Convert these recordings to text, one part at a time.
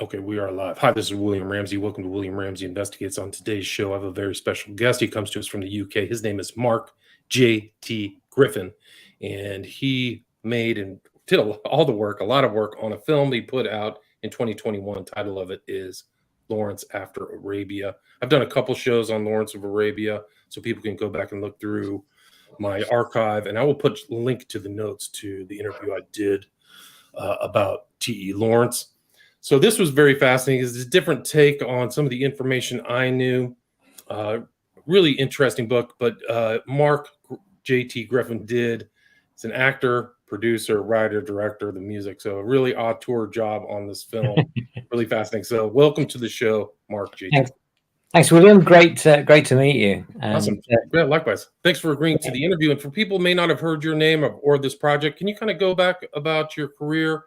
Okay, we are live. Hi, this is William Ramsey. Welcome to William Ramsey Investigates. On today's show, I have a very special guest. He comes to us from the UK. His name is Mark JT Griffin, and he made and did a lot of work on a film he put out in 2021. Title of it is Lawrence After Arabia. I've done a couple shows on Lawrence of Arabia, so people can go back and look through my archive, and I will put a link to the notes to the interview I did about T.E. Lawrence. So this was very fascinating. It's a different take on some of the information I knew. Really interesting book, but Mark JT Griffin did. It's an actor, producer, writer, director of the music. So a really auteur job on this film. Really fascinating. So welcome to the show, Mark JT. Thanks, William. Great to meet you. Awesome. Yeah, likewise. Thanks for agreeing to the interview. And for people who may not have heard your name or this project, can you kind of go back about your career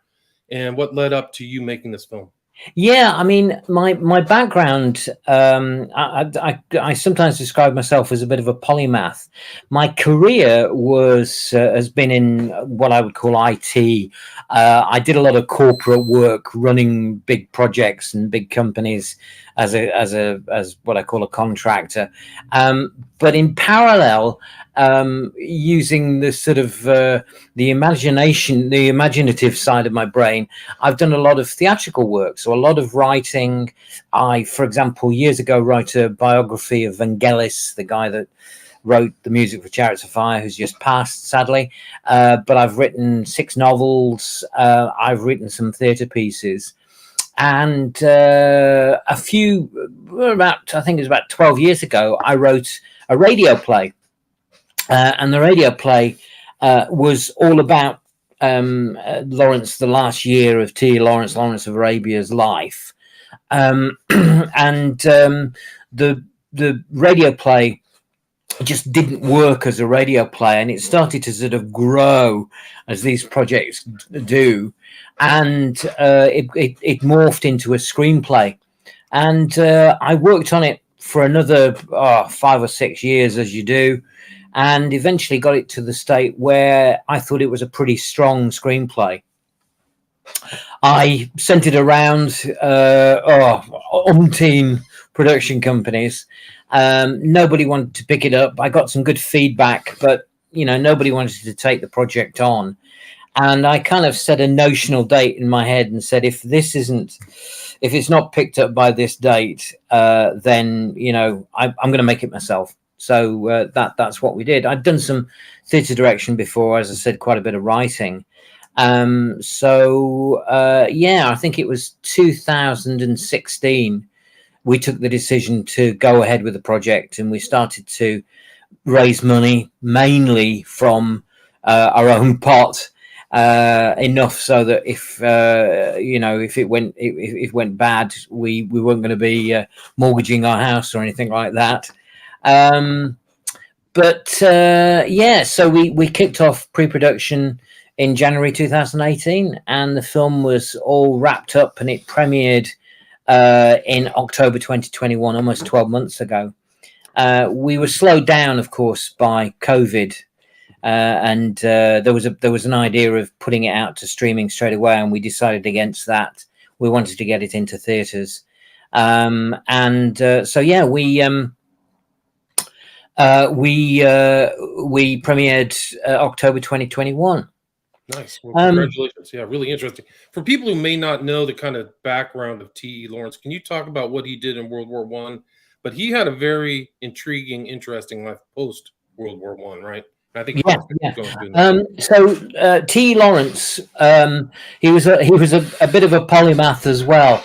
and what led up to you making this film? Yeah, I mean, my background, I sometimes describe myself as a bit of a polymath. My career has been in what I would call IT. I did a lot of corporate work, running big projects and big companies as what I call a contractor. But in parallel, using the sort of the imaginative side of my brain, I've done a lot of theatrical work, so a lot of writing. I, for example, years ago wrote a biography of Vangelis, the guy that wrote the music for Chariots of Fire, who's just passed, sadly. But I've written 6 novels. I've written some theatre pieces. And I think it was about 12 years ago, I wrote a radio play. And the radio play was all about Lawrence, the last year of T. Lawrence of Arabia's life. And the radio play just didn't work as a radio play, and it started to sort of grow as these projects do. And it morphed into a screenplay. And I worked on it for another 5 or 6 years, as you do, and eventually got it to the state where I thought it was a pretty strong screenplay. I sent it around umpteen production companies. Nobody wanted to pick it up. I got some good feedback, but nobody wanted to take the project on. And I kind of set a notional date in my head and said, if it's not picked up by this date, then I'm going to make it myself. So that's what we did. I'd done some theatre direction before, as I said, quite a bit of writing. I think it was 2016. We took the decision to go ahead with the project, and we started to raise money mainly from our own pot, enough so that if it went bad, we weren't going to be mortgaging our house or anything like that. So we kicked off pre-production in January 2018, and the film was all wrapped up, and it premiered in October 2021, almost 12 months ago. We were slowed down, of course, by COVID, and there was an idea of putting it out to streaming straight away, and we decided against that. We wanted to get it into theaters, we premiered October 2021. Nice. Well, congratulations. Yeah, really interesting. For people who may not know the kind of background of T.E. Lawrence, can you talk about what he did in World War I? But he had a very intriguing, interesting life post World War I, right? I think T.E. Lawrence, he was a bit of a polymath as well.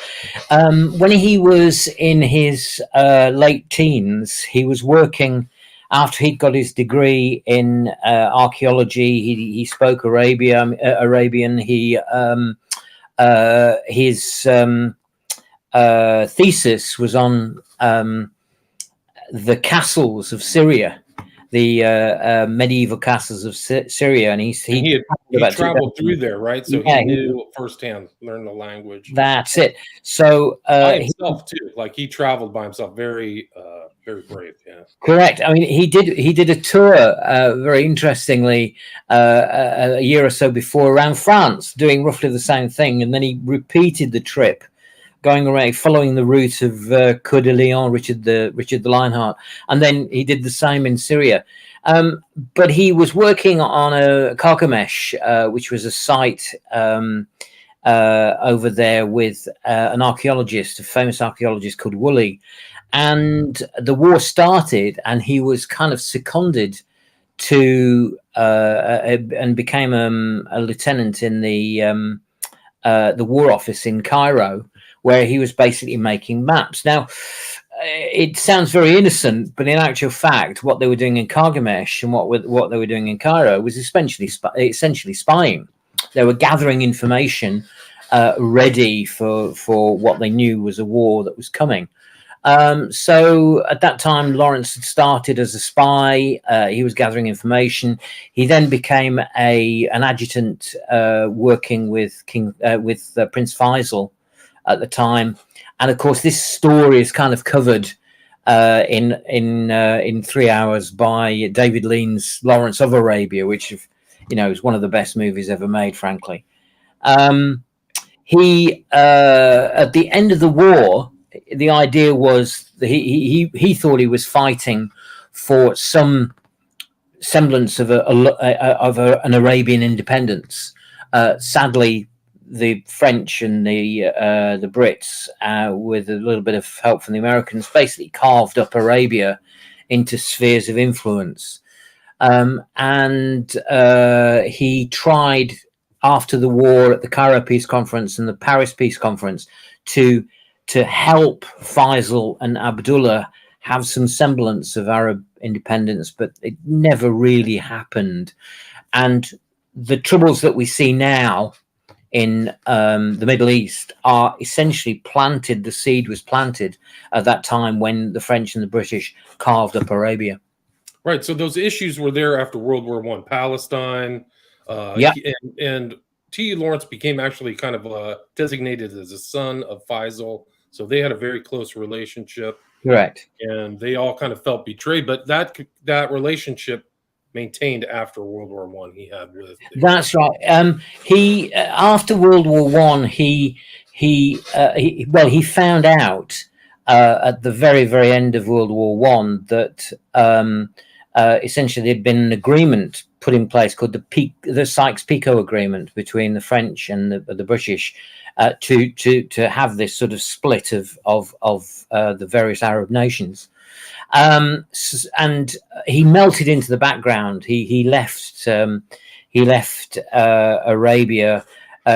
When he was in his late teens, he was working. After he'd got his degree in archaeology, he spoke Arabian. His thesis was on the castles of Syria, the medieval castles of Syria, and he traveled through there, right? So he knew firsthand, learned the language. That's it. So by himself too, like he traveled by himself. Very brave. Yeah, correct. I mean, he did a tour, very interestingly, a year or so before around France, doing roughly the same thing, and then he repeated the trip going around, following the route of Coeur de Lion, Richard the Lionheart, and then he did the same in Syria. But he was working on a Carchemish, which was a site over there with an archaeologist, a famous archaeologist called Woolley. And the war started, and he was kind of seconded to and became a lieutenant in the War Office in Cairo, where he was basically making maps. Now, it sounds very innocent, but in actual fact, what they were doing in Carchemish and what they were doing in Cairo was essentially spying. They were gathering information, ready for what they knew was a war that was coming. So at that time, Lawrence had started as a spy. He was gathering information. He then became an adjutant, working with Prince Faisal at the time. And of course, this story is kind of covered in 3 hours by David Lean's Lawrence of Arabia, which is one of the best movies ever made, frankly. He at the end of the war, the idea was that he thought he was fighting for some semblance of an Arabian independence. Sadly, the French and the Brits, with a little bit of help from the Americans, basically carved up Arabia into spheres of influence. And he tried, after the war, at the Cairo Peace Conference and the Paris Peace Conference, to help Faisal and Abdullah have some semblance of Arab independence, but it never really happened. And the troubles that we see now in the Middle East are essentially planted. The seed was planted at that time when the French and the British carved up Arabia. Right. So those issues were there after World War I. Palestine. Yeah. And T. Lawrence became actually kind of designated as a son of Faisal. So they had a very close relationship. Correct. And they all kind of felt betrayed. But that relationship maintained after World War I. He had with. That's right. He after World War I, he found out at the very, very end of World War I that essentially there'd been an agreement put in place called the Sykes-Picot Agreement between the French and the British to have this sort of split of the various Arab nations. And he melted into the background. He left Arabia.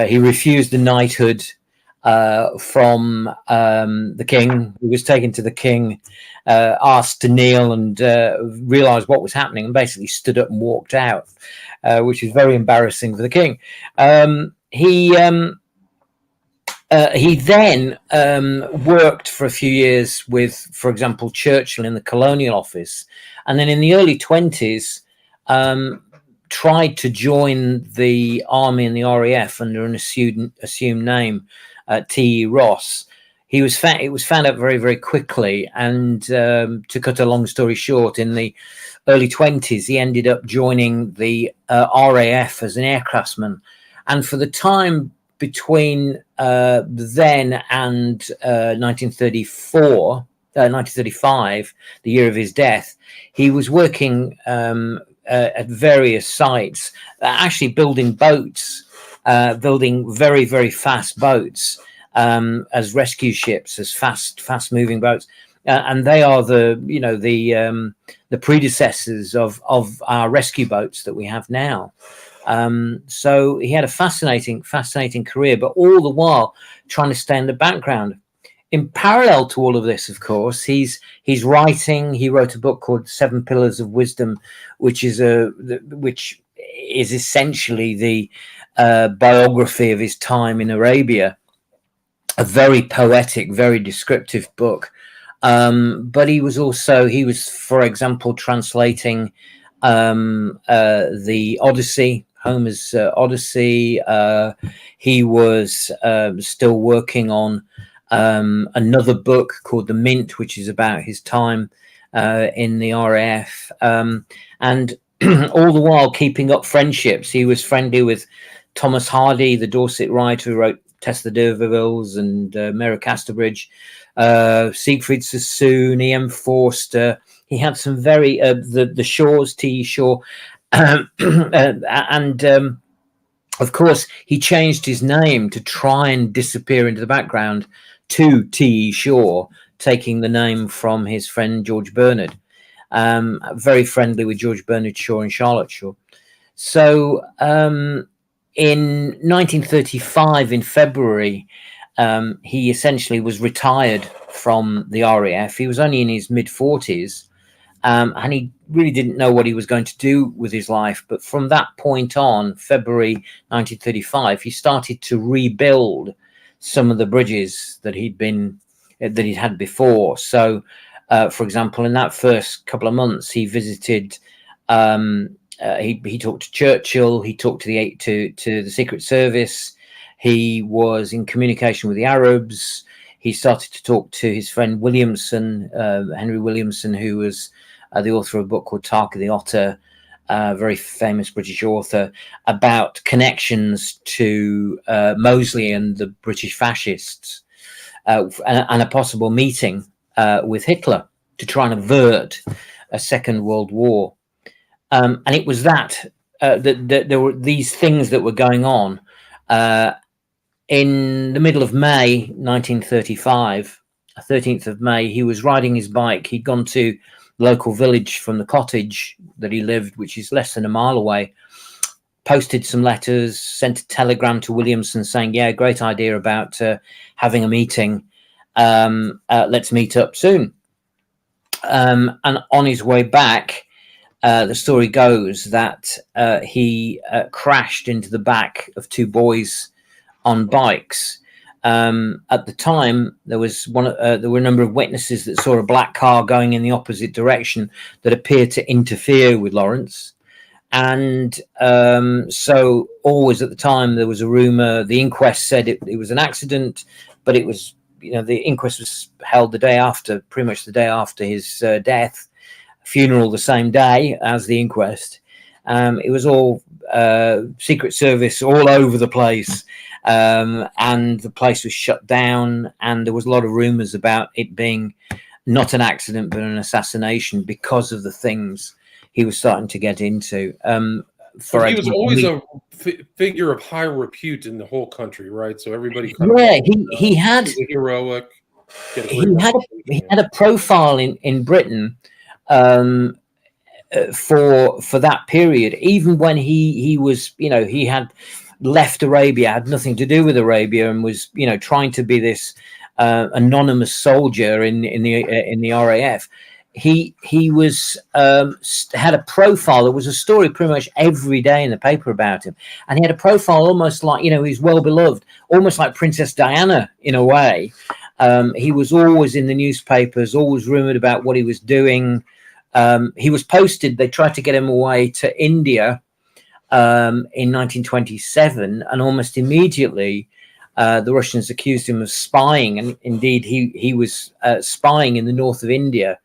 He refused the knighthood from the king. He was taken to the king, asked to kneel and realized what was happening, and basically stood up and walked out, which is very embarrassing for the king. He then worked for a few years with, for example, Churchill in the Colonial Office, and then in the early 20s tried to join the army and the RAF under an assumed name, T.E. Ross. It was found out very, very quickly, and to cut a long story short, in the early 20s, he ended up joining the RAF as an aircraftsman, and for the time between then and 1935, the year of his death, he was working at various sites, actually building boats, building very, very fast boats as rescue ships, as fast moving boats, and they are the predecessors of our rescue boats that we have now. So he had a fascinating career, but all the while trying to stay in the background. In parallel to all of this, of course, he's writing. He wrote a book called 7 Pillars of Wisdom, which is essentially the biography of his time in Arabia. A very poetic, very descriptive book. But he was, for example, translating the Odyssey, Homer's Odyssey. He was still working on another book called The Mint, which is about his time in the RAF, and all the while keeping up friendships. He was friendly with Thomas Hardy, the Dorset writer who wrote Tessa D'Urbervilles and Mary Casterbridge, Siegfried Sassoon, E.M. Forster. He had some very the Shaws, T.E. Shaw, and of course he changed his name to try and disappear into the background to T.E. Shaw, taking the name from his friend George Bernard. Very friendly with George Bernard Shaw and Charlotte Shaw. So in 1935, in February, he essentially was retired from the RAF. He was only in his mid-40s, and he really didn't know what he was going to do with his life. But from that point on, February 1935, he started to rebuild some of the bridges that he'd had before. So, for example, in that first couple of months, he visited. He talked to Churchill. He talked to the Secret Service. He was in communication with the Arabs. He started to talk to his friend Williamson, Henry Williamson, who was the author of a book called Tarka the Otter, a very famous British author, about connections to Mosley and the British fascists, and a possible meeting with Hitler to try and avert a Second World War. And it was that there were these things that were going on. In the middle of May 1935, 13th of May, he was riding his bike. He'd gone to the local village from the cottage that he lived, which is less than a mile away, posted some letters, sent a telegram to Williamson saying, yeah, great idea about having a meeting. Let's meet up soon. And on his way back, the story goes that he crashed into the back of two boys on bikes. At the time, there were a number of witnesses that saw a black car going in the opposite direction that appeared to interfere with Lawrence. And so always at the time, there was a rumor. The inquest said it was an accident, but it was, the inquest was held the day after, pretty much the day after his death. Funeral the same day as the inquest. It was all Secret Service all over the place, and the place was shut down, and there was a lot of rumors about it being not an accident but an assassination because of the things he was starting to get into. He was always a figure of high repute in the whole country, right? So everybody he had heroic. He had a profile in Britain for that period. Even when he was, he had left Arabia, had nothing to do with Arabia, and was, trying to be this anonymous soldier in the RAF. He was had a profile. There was a story pretty much every day in the paper about him, and he had a profile almost like, he's well beloved, almost like Princess Diana in a way. He was always in the newspapers, always rumored about what he was doing. He was posted. They tried to get him away to India in 1927, and almost immediately the Russians accused him of spying. And indeed, he was spying in the north of India,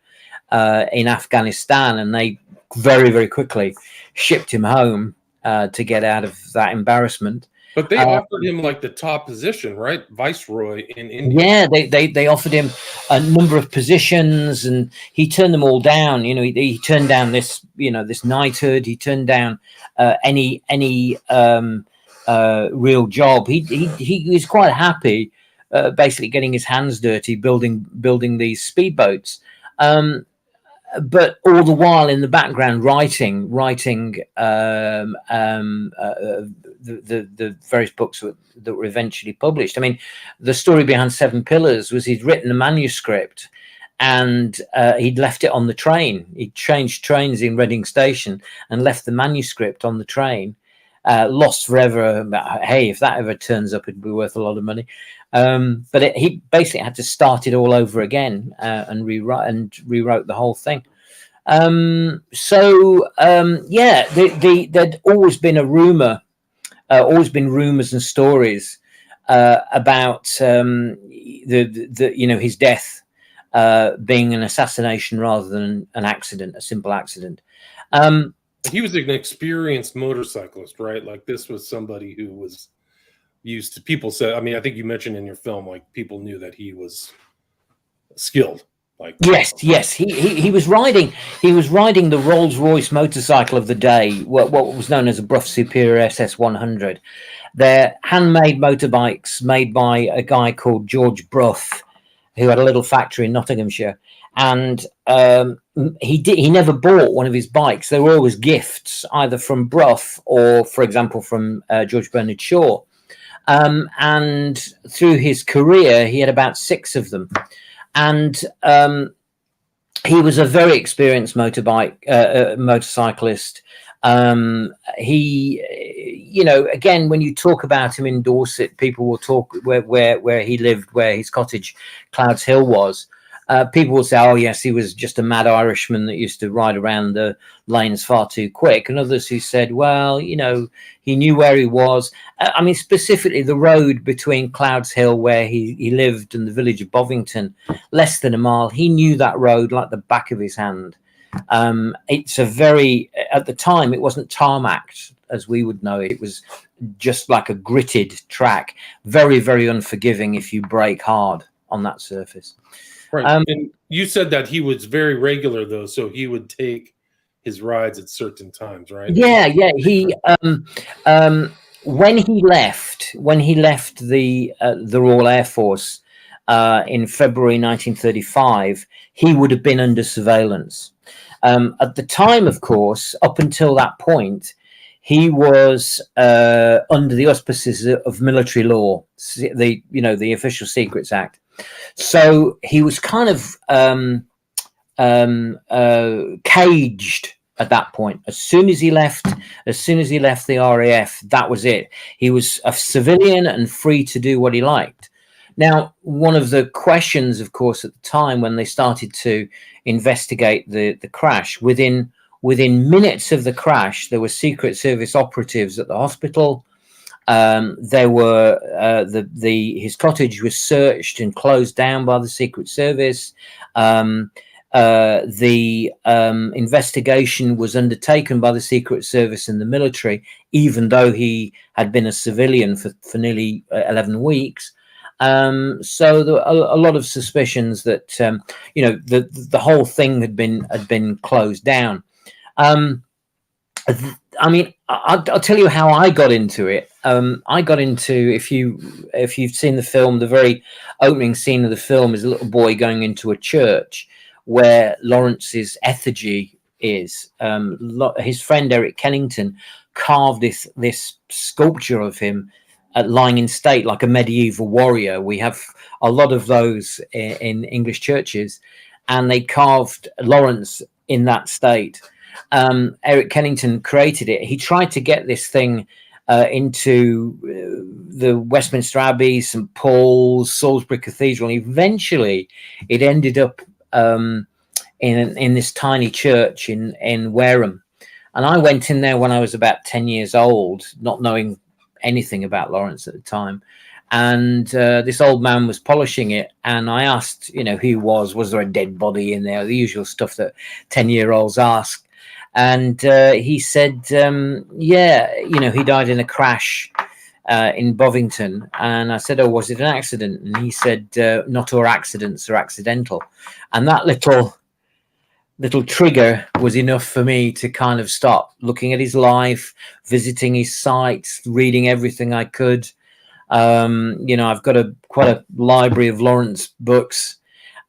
in Afghanistan, and they very, very quickly shipped him home to get out of that embarrassment. But they offered him like the top position, right? Viceroy in India. Yeah, they offered him a number of positions, and he turned them all down. He turned down this, this knighthood. He turned down any real job. He was quite happy, basically getting his hands dirty, building these speedboats. But all the while in the background, writing the various books that were eventually published. I mean, the story behind Seven Pillars was he'd written a manuscript, and he'd left it on the train. He'd changed trains in Reading Station and left the manuscript on the train. Lost forever. Hey, if that ever turns up, it'd be worth a lot of money. But he basically had to start it all over again and rewrote the whole thing. There'd always been a rumor, always been rumors and stories about his death being an assassination rather than an accident, a simple accident. He was an experienced motorcyclist, right? Like this was somebody who was used to, people said, I mean, I think you mentioned in your film, like people knew that he was skilled. Like, Yes, he was riding the Rolls Royce motorcycle of the day, what was known as a Brough Superior SS 100. They're handmade motorbikes made by a guy called George Brough, who had a little factory in Nottinghamshire, and he never bought one of his bikes. They were always gifts, either from Brough or, for example, from George Bernard Shaw. And through his career, he had about 6 of them. And he was a very experienced motorcyclist. He, again, when you talk about him in Dorset, people will talk where he lived, where his cottage, Clouds Hill, was. People will say, oh, yes, he was just a mad Irishman that used to ride around the lanes far too quick. And others who said, well, he knew where he was. I mean, specifically the road between Clouds Hill, where he lived, and the village of Bovington, less than a mile. He knew that road like the back of his hand. It's a very, at the time, it wasn't tarmacked as we would know it. It was just like a gritted track. Very, very unforgiving if you brake hard on that surface. Right. And you said that he was very regular, though, so he would take his rides at certain times, right? Yeah. He when he left the Royal Air Force in February 1935, he would have been under surveillance. At the time, of course, up until that point, he was under the auspices of military law, the Official Secrets Act. So he was kind of caged at that point. As soon as he left the RAF, that was it. He was a civilian and free to do what he liked. Now, one of the questions, of course, at the time when they started to investigate the crash, within minutes of the crash, there were Secret Service operatives at the hospital. There were his cottage was searched and closed down by the Secret Service. The investigation was undertaken by the Secret Service and the military, even though he had been a civilian for nearly 11 weeks. So there were a lot of suspicions that the whole thing had been closed down. I mean, I'll tell you how I got into it. I got into, if you've seen the film, the very opening scene of the film is a little boy going into a church where Lawrence's effigy is. His friend Eric Kennington carved this sculpture of him lying in state like a medieval warrior. We have a lot of those in English churches, and they carved Lawrence in that state. Eric Kennington created it. He tried to get this thing into the Westminster Abbey, St. Paul's, Salisbury Cathedral, and eventually it ended up in this tiny church in Wareham. And I went in there when I was about 10 years old, not knowing anything about Lawrence at the time. And this old man was polishing it, and I asked, who he was there a dead body in there, the usual stuff that 10-year-olds ask. And he said, he died in a crash in Bovington. And I said, oh, was it an accident? And he said, not all accidents are accidental. And that little trigger was enough for me to kind of stop looking at his life, visiting his sites, reading everything I could. I've got quite a library of Lawrence books.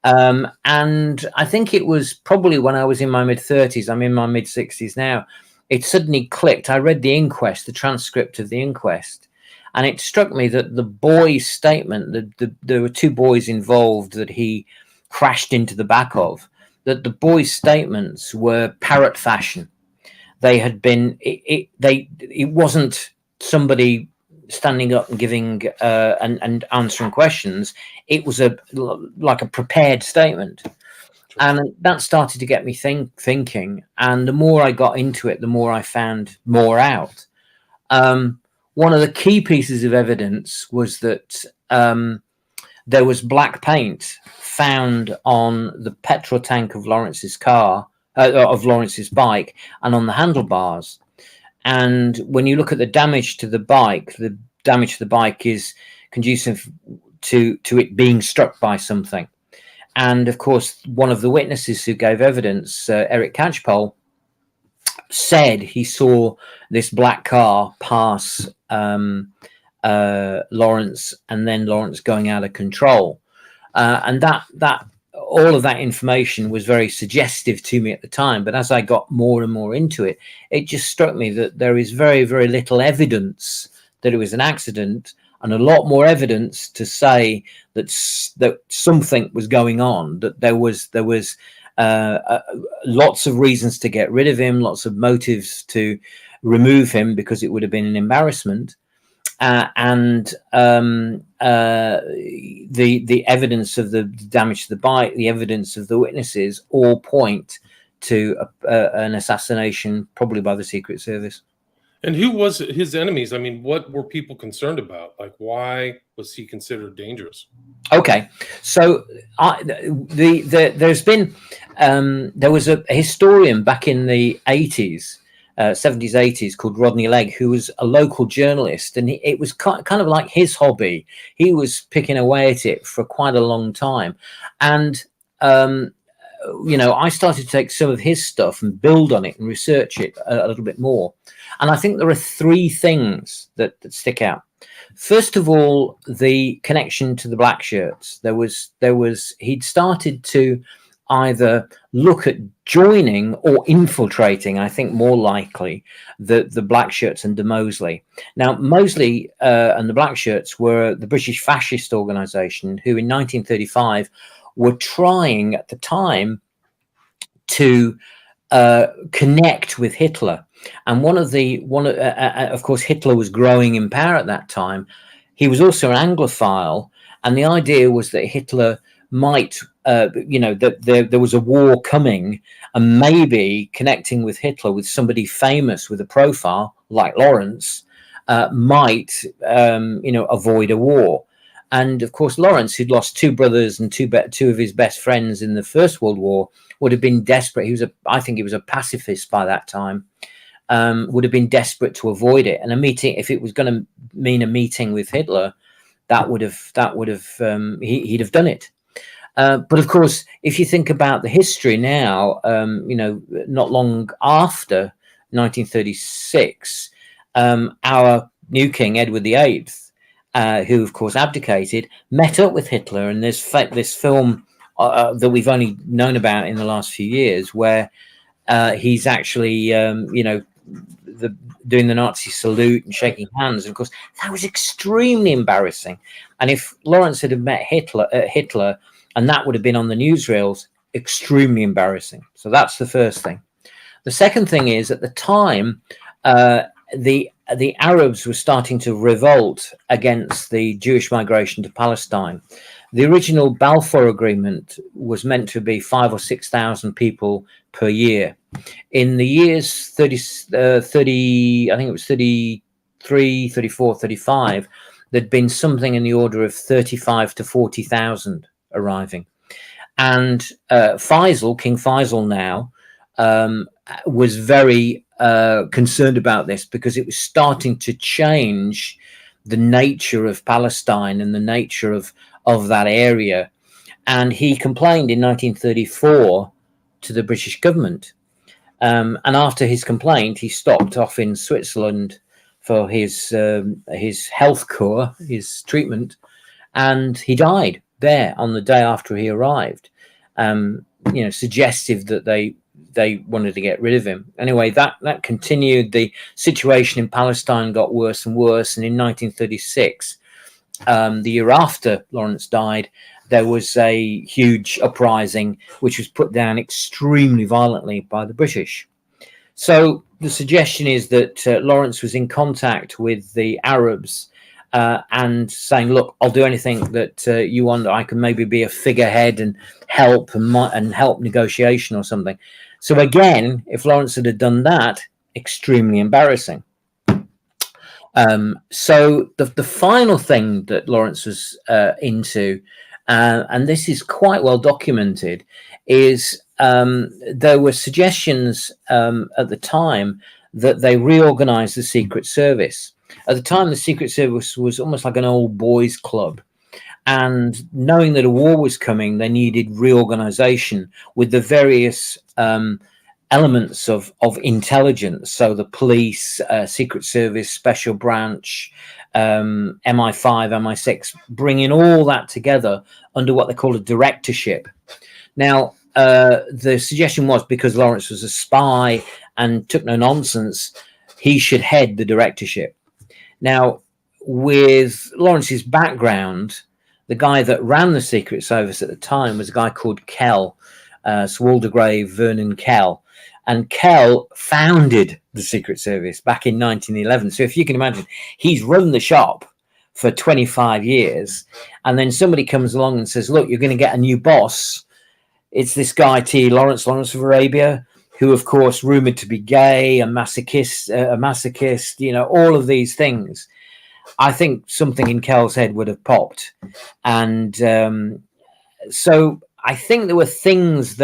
And I think it was probably when I was in my mid-30s, I'm in my mid-60s now, it suddenly clicked. I read the inquest, the transcript of the inquest, and it struck me that the boy's statement, there were 2 boys involved that he crashed into the back of, that the boys' statements were parrot fashion. They had been, it wasn't somebody standing up and giving and answering questions. It was like a prepared statement. And that started to get me thinking. And the more I got into it, the more I found more out. One of the key pieces of evidence was that there was black paint found on the petrol tank of Lawrence's car, of Lawrence's bike, and on the handlebars. And when you look at the damage to the bike, damage to the bike is conducive to it being struck by something. And of course, one of the witnesses who gave evidence, Eric Catchpole, said he saw this black car pass Lawrence, and then Lawrence going out of control. And that all of that information was very suggestive to me at the time. But as I got more and more into it, it just struck me that there is very, very little evidence that it was an accident, and a lot more evidence to say that something was going on, that there was lots of reasons to get rid of him, lots of motives to remove him because it would have been an embarrassment. And the evidence of the damage to the bike, the evidence of the witnesses, all point to an assassination, probably by the Secret Service. And who was his enemies? I mean, what were people concerned about? Like, why was he considered dangerous? Okay, so there's been there was a historian back in the 80s. 70s, 80s, called Rodney Legg, who was a local journalist, and it was kind of like his hobby. He was picking away at it for quite a long time, and I started to take some of his stuff and build on it and research it a little bit more. And I think there are three things that stick out. First of all, the connection to the black shirts. He'd started to either look at joining or infiltrating, I think more likely, the black shirts under Mosley. Now, Mosley and the black shirts were the British fascist organization who in 1935 were trying at the time to connect with Hitler. And of course, Hitler was growing in power at that time. He was also an Anglophile, and the idea was that Hitler might, that there was a war coming, and maybe connecting with Hitler, with somebody famous with a profile like Lawrence, might, avoid a war. And of course, Lawrence, who'd lost two brothers and two of his best friends in the First World War, would have been desperate. I think he was a pacifist by that time. Would have been desperate to avoid it. And a meeting, if it was going to mean a meeting with Hitler, he'd have done it. But of course, if you think about the history now, not long after 1936, our new king, Edward VIII, who of course abdicated, met up with Hitler. And there's this film that we've only known about in the last few years, where he's actually, doing the Nazi salute and shaking hands. And of course, that was extremely embarrassing. And if Lawrence had met Hitler, and that would have been on the newsreels, extremely embarrassing. So that's the first thing. The second thing is, at the time, the Arabs were starting to revolt against the Jewish migration to Palestine. The original Balfour Agreement was meant to be 5,000 or 6,000 people per year. In the years 30, I think it was 33, 34, 35, there'd been something in the order of 35 to 40,000 arriving. And King Faisal now, was very concerned about this, because it was starting to change the nature of Palestine and the nature of that area. And he complained in 1934 to the British government. And after his complaint, he stopped off in Switzerland for his health cure, his treatment, and he died there on the day after he arrived. Suggestive that they wanted to get rid of him. Anyway, that continued. The situation in Palestine got worse and worse, and in 1936, the year after Lawrence died, there was a huge uprising which was put down extremely violently by the British. So the suggestion is that Lawrence was in contact with the Arabs and saying, look, I'll do anything that you want. I can maybe be a figurehead and help negotiation or something. So again, if Lawrence had done that, extremely embarrassing. So the final thing that Lawrence was into, and this is quite well documented, is there were suggestions at the time that they reorganized the Secret Service. At the time, the Secret Service was almost like an old boys club. And knowing that a war was coming, they needed reorganization with the various elements of intelligence. So the police, Secret Service, Special Branch, MI5, MI6, bringing all that together under what they call a directorship. Now, the suggestion was, because Lawrence was a spy and took no nonsense, he should head the directorship. Now, with Lawrence's background, the guy that ran the Secret Service at the time was a guy called Kell, Sir Waldegrave Vernon Kell. And Kell founded the Secret Service back in 1911. So if you can imagine, he's run the shop for 25 years. And then somebody comes along and says, look, you're going to get a new boss. It's this guy, Lawrence of Arabia, who, of course, rumored to be gay, a masochist, you know, all of these things. I think something in Kell's head would have popped. And so I think there were things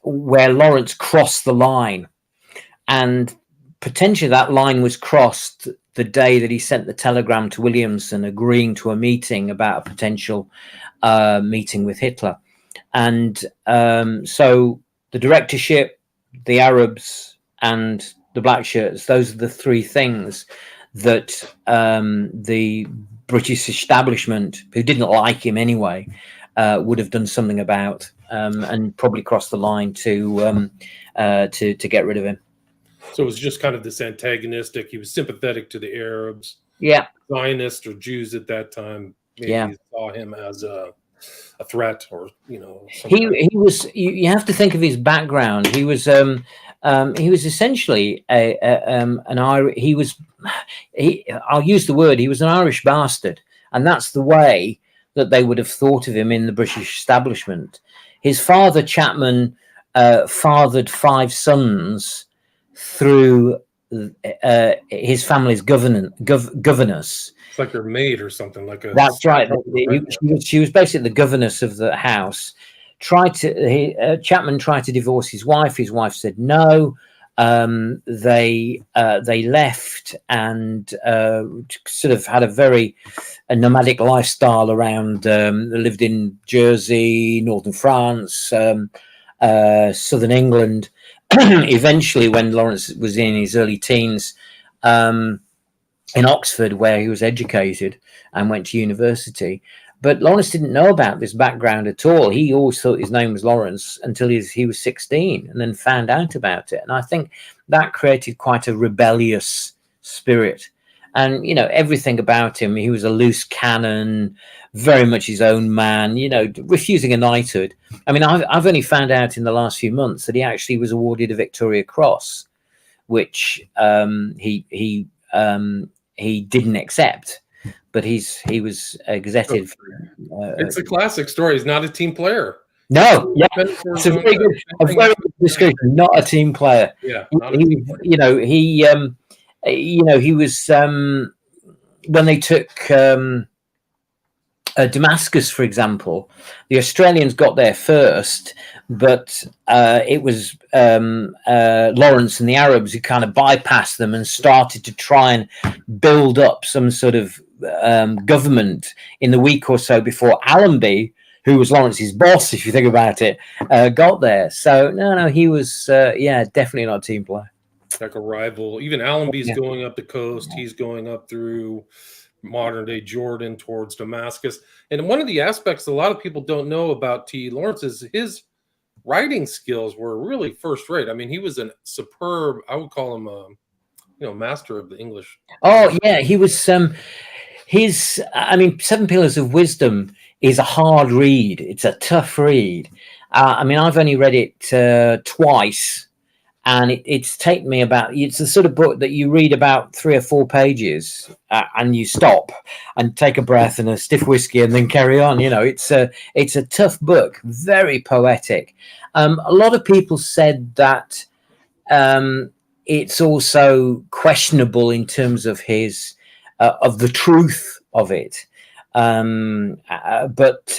where Lawrence crossed the line, and potentially that line was crossed the day that he sent the telegram to Williamson agreeing to a meeting about a potential meeting with Hitler. And so the directorship, the Arabs, and the black shirts, those are the three things that the British establishment, who didn't like him anyway, would have done something about, and probably crossed the line to get rid of him. So it was just kind of this antagonistic. He was sympathetic to the Arabs, yeah, Zionists or Jews at that time. Maybe saw him as a threat, or he was. You have to think of his background. He was essentially an Irish. I'll use the word. He was an Irish bastard, and that's the way that they would have thought of him in the British establishment. His father, Chapman, fathered 5 sons through his family's governess. It's like their maid or something like a. That's right. She was basically the governess of the house. Chapman tried to divorce his wife. His wife said no. They left and sort of had a nomadic lifestyle around. They lived in Jersey, northern France, southern England. Eventually, when Lawrence was in his early teens, in Oxford, where he was educated and went to university. But Lawrence didn't know about this background at all. He always thought his name was Lawrence until he was 16, and then found out about it. And I think that created quite a rebellious spirit. And, everything about him, he was a loose cannon, very much his own man, refusing a knighthood. I mean, I've only found out in the last few months that he actually was awarded a Victoria Cross, which he didn't accept. But he was gazetted. It's a classic story. He's not a team player. No, yeah, it's a very good description. Not a team player. Yeah, he was when they took Damascus, for example. The Australians got there first, but it was Lawrence and the Arabs who kind of bypassed them and started to try and build up some sort of government in the week or so before Allenby, who was Lawrence's boss, if you think about it, got there. So no, he was definitely not a team player. Like a rival. Even Allenby's going up the coast. He's going up through modern day Jordan towards Damascus. And one of the aspects a lot of people don't know about T. Lawrence is his writing skills were really first rate. I mean, he was a superb, I would call him master of the English. Oh yeah, he was Seven Pillars of Wisdom is a hard read. It's a tough read. I've only read it twice, and it's taken me it's the sort of book that you read about 3 or 4 pages and you stop and take a breath and a stiff whiskey and then carry on. It's a tough book, very poetic. A lot of people said that it's also questionable in terms of his of the truth of it, but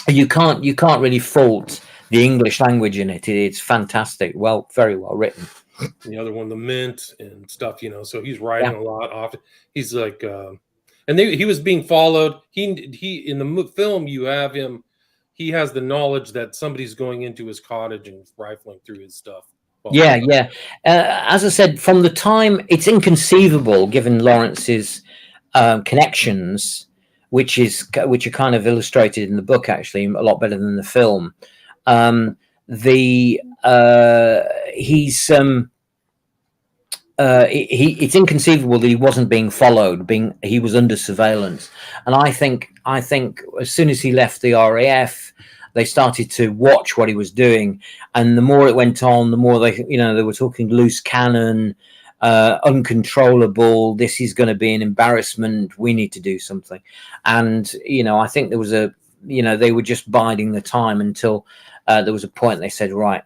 you can't really fault the English language in it. It's fantastic, very well written. the other one, the Mint and stuff, so he's writing Yeah. a lot off. He's like, and he was being followed. He in the film, you have him, he has the knowledge that somebody's going into his cottage and rifling through his stuff. Yeah, yeah. As I said, from the time, it's inconceivable given Lawrence's connections, which are kind of illustrated in the book, actually a lot better than the film. It's inconceivable that he wasn't being followed, he was under surveillance. And I think as soon as he left the RAF, they started to watch what he was doing, and the more it went on, the more they were talking loose cannon, uncontrollable, this is going to be an embarrassment, we need to do something. And I think there was they were just biding the time until there was a point they said, right,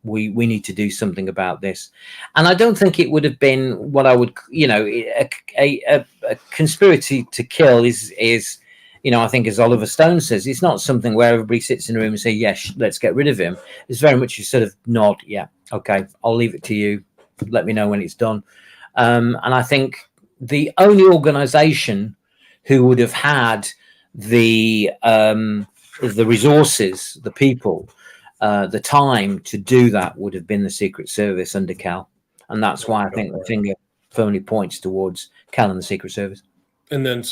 we need to do something about this. And I don't think it would have been what I would, a conspiracy to kill is I think, as Oliver Stone says, it's not something where everybody sits in a room and say, yes, let's get rid of him. It's very much a sort of nod. Yeah, okay, I'll leave it to you. Let me know when it's done. And I think the only organization who would have had the resources, the people, the time to do that would have been the Secret Service under Cal. And that's why I think the finger firmly points towards Cal and the Secret Service. And then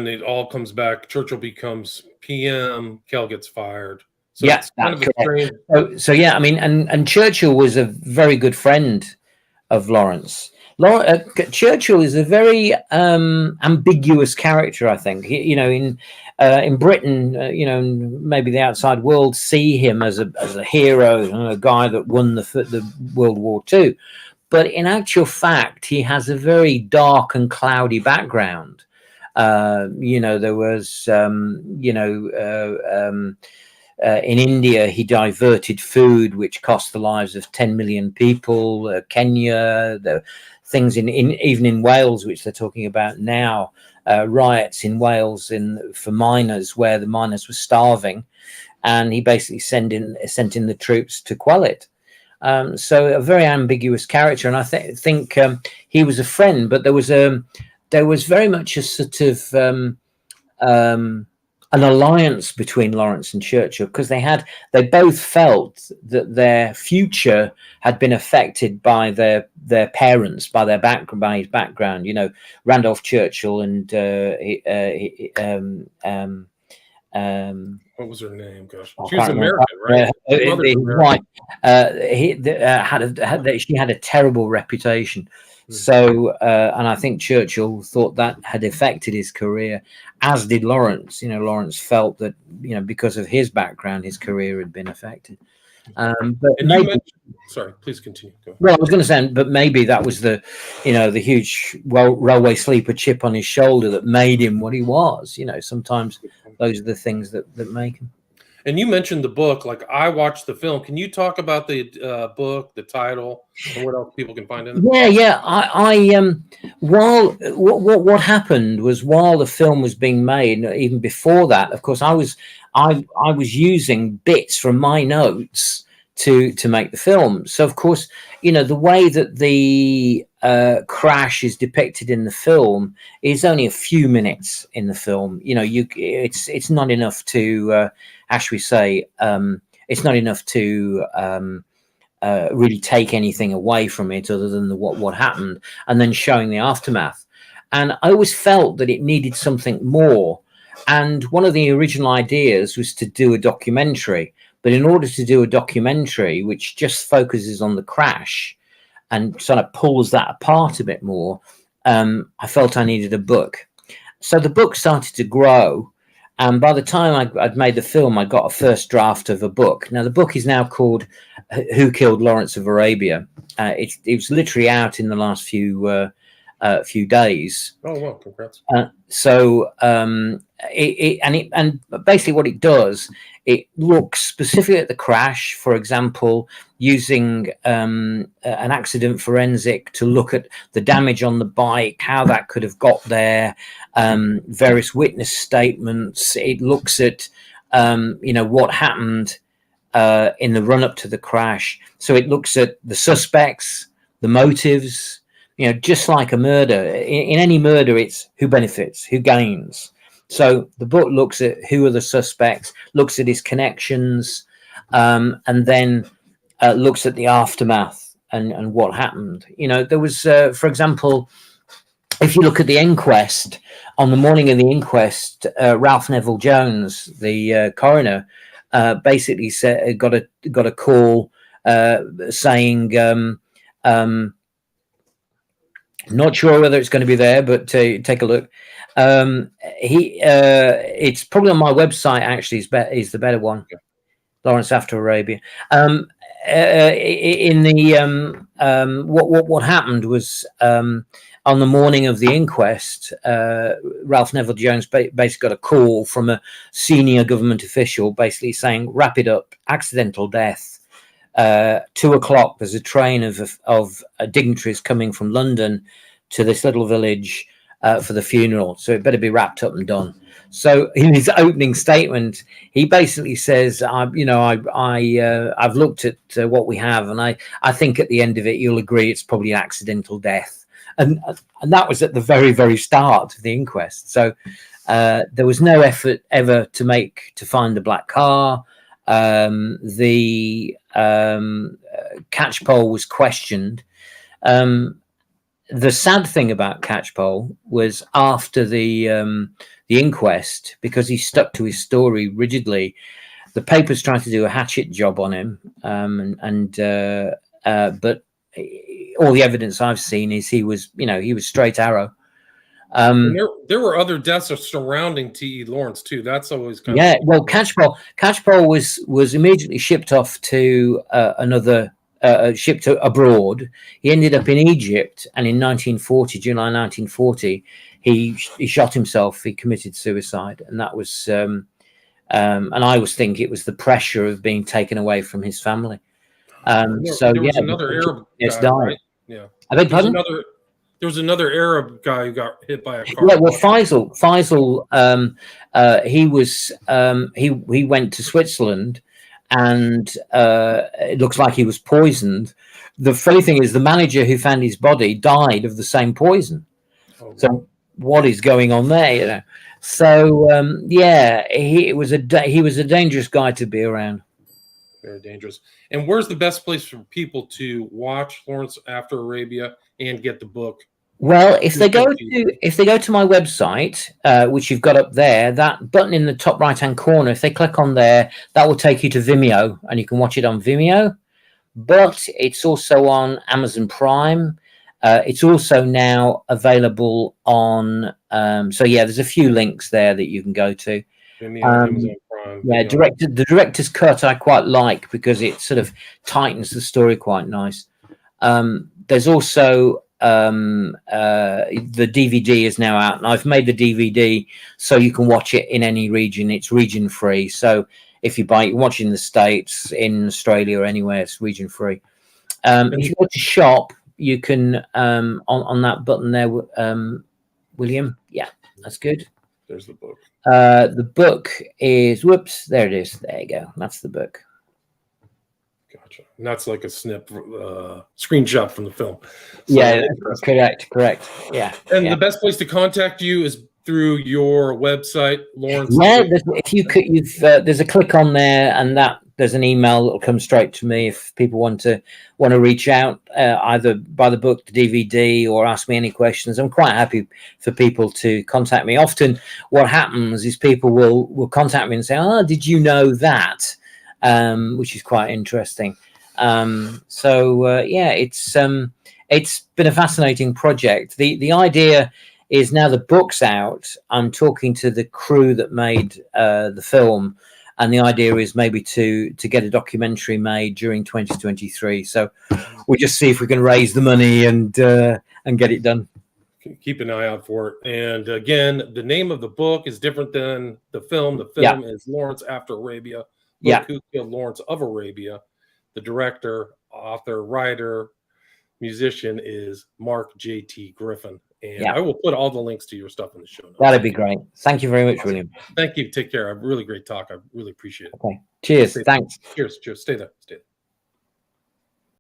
it all comes back. Churchill becomes PM. Cal gets fired. So yeah, that's correct. So yeah, I mean, and Churchill was a very good friend of Lawrence. Churchill is a very ambiguous character, I think. In Britain, maybe the outside world see him as a hero, a guy that won the World War II. But in actual fact, he has a very dark and cloudy background. There was, in India, he diverted food, which cost the lives of 10 million people. Kenya, the things even in Wales, which they're talking about now, riots in Wales for miners, where the miners were starving, and he basically sent in the troops to quell it. So a very ambiguous character, and I think he was a friend, but there was very much a sort of an alliance between Lawrence and Churchill, because they both felt that their future had been affected by their parents, by his background. Randolph Churchill and what was her name? Gosh, she was American, right? She had a terrible reputation. So, and I think Churchill thought that had affected his career, as did Lawrence. Lawrence felt that, because of his background, his career had been affected. But sorry, please continue. Go ahead. Well, I was going to say, but maybe that was the huge railway sleeper chip on his shoulder that made him what he was. Sometimes those are the things that make him. And you mentioned the book. Like, I watched the film. Can you talk about the book, the title, and what else people can find in it? Yeah. While what happened was, while the film was being made, even before that, of course, I was using bits from my notes to make the film. So, of course, the way that the crash is depicted in the film is only a few minutes in the film. It's not enough to, how should we say, it's not enough to really take anything away from it other than what happened, and then showing the aftermath. And I always felt that it needed something more. And one of the original ideas was to do a documentary. But in order to do a documentary which just focuses on the crash and sort of pulls that apart a bit more, I felt I needed a book. So the book started to grow. And by the time I'd made the film, I got a first draft of a book. Now, the book is now called Who Killed Lawrence of Arabia? It was literally out in the last few days. Oh, well, congrats. And basically what it does, it looks specifically at the crash, for example, using an accident forensic to look at the damage on the bike, how that could have got there, various witness statements. It looks at, what happened in the run up to the crash. So it looks at the suspects, the motives. You know, just like a murder, in any murder, it's who benefits, who gains. So the book looks at who are the suspects, looks at his connections, and then looks at the aftermath and what happened. You know, there was, for example, if you look at the inquest, on the morning of the inquest, Ralph Neville Jones, the coroner, basically said got a call saying, not sure whether it's going to be there, but take a look. It's probably on my website. Actually, is the better one. Okay. Lawrence After Arabia. In the what happened was, on the morning of the inquest, Ralph Neville Jones basically got a call from a senior government official, basically saying, "Wrap it up, accidental death. 2:00. There's a train of dignitaries coming from London to this little village for the funeral, so it better be wrapped up and done." So in his opening statement, he basically says, I've looked at what we have, and I think at the end of it, you'll agree it's probably an accidental death. And that was at the very, very start of the inquest. So there was no effort ever to find the black car. The catchpole was questioned. The sad thing about Catchpole was after the inquest, because he stuck to his story rigidly, the papers tried to do a hatchet job on him, but all the evidence I've seen is he was straight arrow. There were other deaths surrounding T.E. Lawrence too. That's always kind of well, Catchpole was immediately shipped off to shipped abroad. He ended up in Egypt, and in July 1940, he shot himself. He committed suicide, and that was and I always think it was the pressure of being taken away from his family. There was another Arab guy, right? Yeah. I beg pardon? There was another Arab guy who got hit by a car. Yeah, well, Faisal, he went to Switzerland, and it looks like he was poisoned. The funny thing is, the manager who found his body died of the same poison. Oh, so what is going on there? You know. So he was a dangerous guy to be around. Very dangerous. And where's the best place for people to watch Lawrence After Arabia and get the book? Well, if they go to my website, which you've got up there, that button in the top right-hand corner, if they click on there, that will take you to Vimeo, and you can watch it on Vimeo. But it's also on Amazon Prime. It's also now available on. There's a few links there that you can go to. Vimeo, Amazon Prime. Yeah, the director's cut I quite like, because it sort of tightens the story quite nice. There's also the DVD is now out, and I've made the DVD so you can watch it in any region. It's region free, so if you watch it in the States, in Australia, or anywhere, it's region free. If you go to shop, you can on that button there, William. Yeah, that's good. There's the book. The book is there it is. There you go. That's the book. Gotcha. And that's like a screenshot from the film. So yeah, correct. Yeah. And the best place to contact you is through your website, Lawrence. Yeah, there's a click on there, and there's an email that will come straight to me if people want to reach out, either buy the book, the DVD, or ask me any questions. I'm quite happy for people to contact me. Often what happens is people will contact me and say, "Oh, did you know that?" Which is quite interesting. It's been a fascinating project. The idea is, now the book's out, I'm talking to the crew that made the film, and the idea is maybe to get a documentary made during 2023. So we'll just see if we can raise the money and get it done. Keep an eye out for it. And again, the name of the book is different than the film. The film is Lawrence After Arabia. Who Killed Lawrence of Arabia. The director, author, writer, musician is Mark JT Griffin. And I will put all the links to your stuff in the show notes. That'd be great. Thank you very much, William. Thank you. Take care. Really great talk. I really appreciate it. Okay. Cheers. Thanks. Cheers. Stay there.